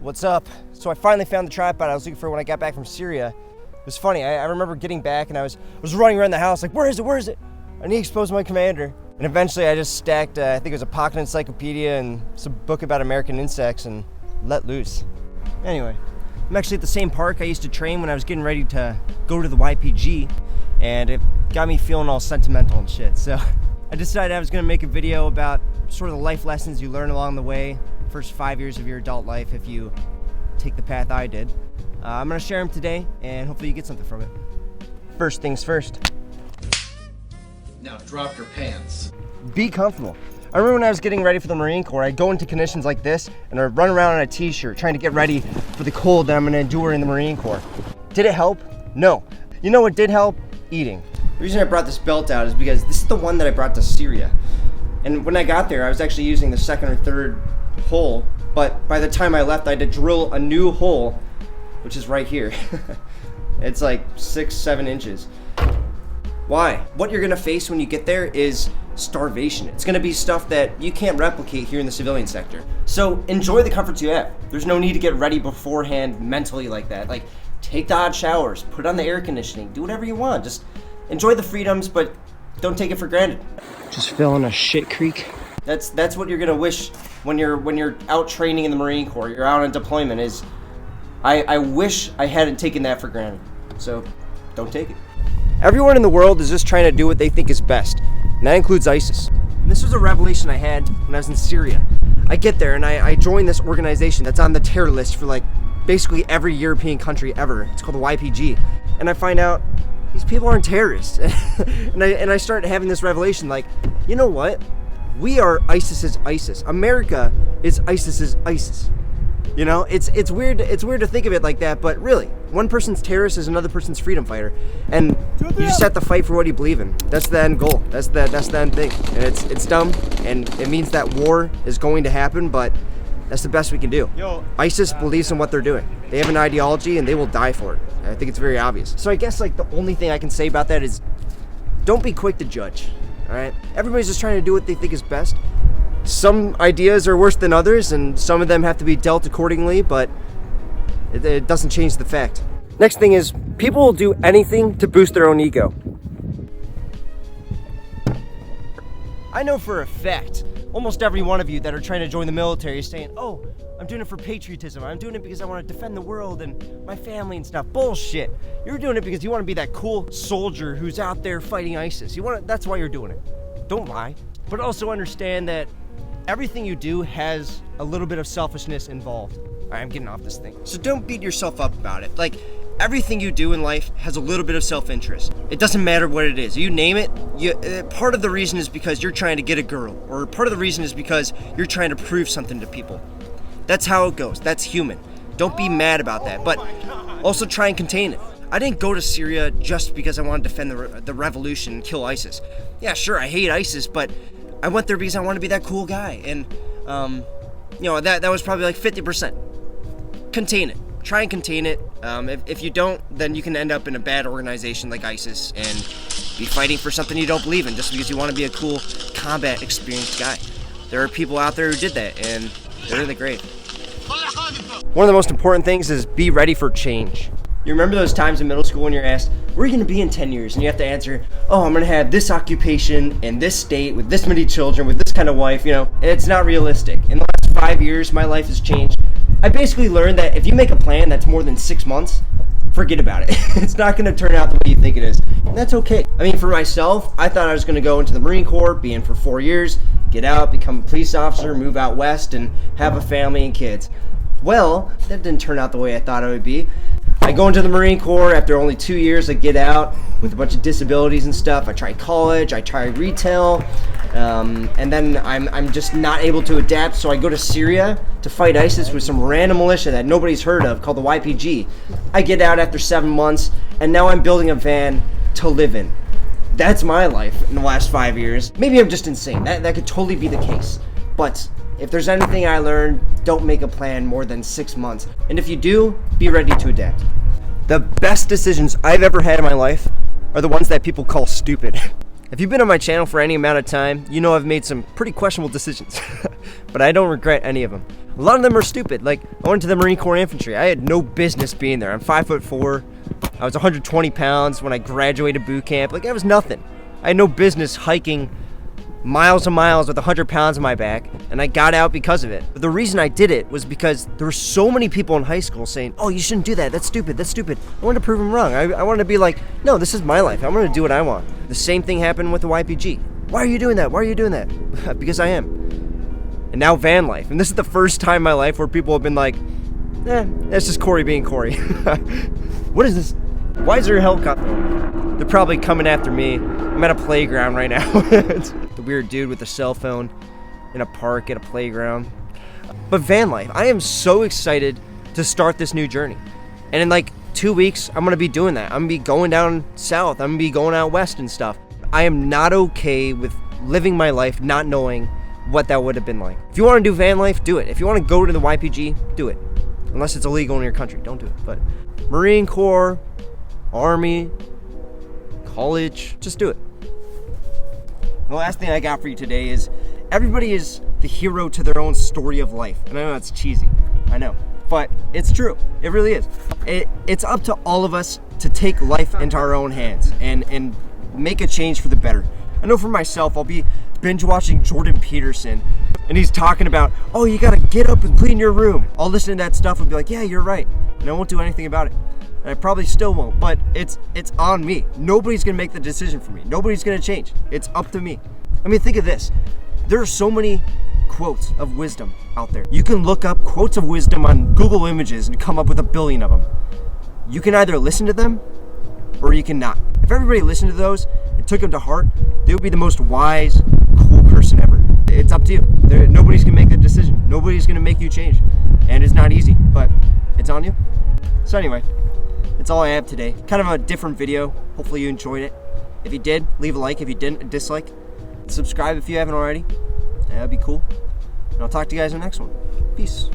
What's up? So I finally found the tripod I was looking for when I got back from Syria. It was funny, I remember getting back and I was running around the house like, where is it? I need to expose my commander. And eventually I just stacked, I think it was a pocket encyclopedia and some book about American insects and let loose. Anyway, I'm actually at the same park I used to train when I was getting ready to go to the YPG, and it got me feeling all sentimental and shit. So I decided I was gonna make a video about sort of the life lessons you learn along the way, first 5 years of your adult life if you take the path I did. I'm gonna share them today and hopefully you get something from it. First things first. Now drop your pants. Be comfortable. I remember when I was getting ready for the Marine Corps, I'd go into conditions like this and I'd run around in a t-shirt trying to get ready for the cold that I'm gonna endure in the Marine Corps. Did it help? No. You know what did help? Eating. The reason I brought this belt out is because this is the one that I brought to Syria. And when I got there, I was actually using the second or third hole, but by the time I left, I had to drill a new hole, which is right here. It's like 6-7 inches. Why? What you're gonna face when you get there is starvation. It's gonna be stuff that you can't replicate here in the civilian sector. So enjoy the comforts you have. There's no need to get ready beforehand mentally like that. Like, take the hot showers, put on the air conditioning, do whatever you want. Just enjoy the freedoms, but don't take it for granted. Just fell in a shit creek. That's what you're gonna wish when you're out training in the Marine Corps. You're out on deployment. Is I wish I hadn't taken that for granted. So don't take it. Everyone in the world is just trying to do what they think is best, and that includes ISIS. And this was a revelation I had when I was in Syria. I get there and I join this organization that's on the terror list for like basically every European country ever. It's called the YPG. And I find out these people aren't terrorists. and I start having this revelation like, you know what? We are ISIS's ISIS. America is ISIS's ISIS. You know, it's weird to think of it like that, but really, one person's terrorist is another person's freedom fighter. And you just have to fight for what you believe in. That's the end goal. That's the end thing. And it's dumb, and it means that war is going to happen, but that's the best we can do. ISIS believes in what they're doing. They have an ideology and they will die for it. And I think it's very obvious. So I guess like the only thing I can say about that is don't be quick to judge. All right? Everybody's just trying to do what they think is best. Some ideas are worse than others, and some of them have to be dealt accordingly, but it doesn't change the fact. Next thing is, people will do anything to boost their own ego. I know for a fact, almost every one of you that are trying to join the military is saying, oh, I'm doing it for patriotism. I'm doing it because I want to defend the world and my family and stuff. Bullshit. You're doing it because you want to be that cool soldier who's out there fighting ISIS. That's why you're doing it. Don't lie. But also understand that everything you do has a little bit of selfishness involved. All right, I'm getting off this thing. So don't beat yourself up about it. Like, everything you do in life has a little bit of self-interest. It doesn't matter what it is. You name it, part of the reason is because you're trying to get a girl, or part of the reason is because you're trying to prove something to people. That's how it goes. That's human. Don't be mad about that, but also try and contain it. I didn't go to Syria just because I wanted to defend the revolution and kill ISIS. Yeah, sure, I hate ISIS, but I went there because I wanted to be that cool guy. And, that was probably like 50%. Contain it. Try and contain it. If you don't, then you can end up in a bad organization like ISIS and be fighting for something you don't believe in just because you want to be a cool, combat experienced guy. There are people out there who did that, and they're in the grave. One of the most important things is be ready for change. You remember those times in middle school when you're asked, where are you going to be in 10 years? And you have to answer, oh, I'm going to have this occupation in this state with this many children with this kind of wife, and it's not realistic. In the last 5 years, my life has changed. I basically learned that if you make a plan that's more than 6 months, forget about it. It's not going to turn out the way you think it is. And that's okay. I mean, for myself, I thought I was going to go into the Marine Corps, be in for 4 years, get out, become a police officer, move out west, and have a family and kids. Well, that didn't turn out the way I thought it would be. I go into the Marine Corps, after only 2 years, I get out with a bunch of disabilities and stuff. I try college, I try retail, and then I'm just not able to adapt, so I go to Syria to fight ISIS with some random militia that nobody's heard of called the YPG. I get out after 7 months, and now I'm building a van to live in. That's my life in the last 5 years. Maybe I'm just insane. That could totally be the case. But if there's anything I learned, don't make a plan more than 6 months. And if you do, be ready to adapt. The best decisions I've ever had in my life are the ones that people call stupid. If you've been on my channel for any amount of time, you know I've made some pretty questionable decisions, but I don't regret any of them. A lot of them are stupid. Like, I went to the Marine Corps Infantry. I had no business being there. I'm 5'4". I was 120 pounds when I graduated boot camp. Like, I was nothing. I had no business hiking miles and miles with 100 pounds on my back, and I got out because of it. But the reason I did it was because there were so many people in high school saying, oh, you shouldn't do that, that's stupid, that's stupid. I wanted to prove them wrong. I wanted to be like, no, this is my life, I'm gonna do what I want. The same thing happened with the YPG. Why are you doing that? Why are you doing that? Because I am. And now van life, and this is the first time in my life where people have been like, that's just Corey being Corey. What is this? Why is there a helicopter? They're probably coming after me. I'm at a playground right now. The weird dude with a cell phone in a park at a playground. But van life, I am so excited to start this new journey. And in like 2 weeks, I'm gonna be doing that. I'm gonna be going down south. I'm gonna be going out west and stuff. I am not okay with living my life not knowing what that would have been like. If you wanna do van life, do it. If you wanna go to the YPG, do it. Unless it's illegal in your country, don't do it. But Marine Corps, Army, college, just do it. The last thing I got for you today is everybody is the hero to their own story of life. And I know that's cheesy, I know, but it's true. It really is. It's up to all of us to take life into our own hands and make a change for the better. I know for myself, I'll be binge watching Jordan Peterson and he's talking about, oh, you gotta get up and clean your room. I'll listen to that stuff and be like, yeah, you're right. And I won't do anything about it. And I probably still won't, but it's on me. Nobody's gonna make the decision for me. Nobody's gonna change. It's up to me. I mean, think of this. There are so many quotes of wisdom out there. You can look up quotes of wisdom on Google Images and come up with 1 billion of them. You can either listen to them or you cannot. If everybody listened to those and took them to heart, they would be the most wise, cool person ever. It's up to you. Nobody's gonna make the decision. Nobody's gonna make you change. And it's not easy, but it's on you. So anyway, that's all I have today. Kind of a different video. Hopefully you enjoyed it. If you did, leave a like. If you didn't, a dislike. Subscribe if you haven't already. That'd be cool. And I'll talk to you guys in the next one. Peace.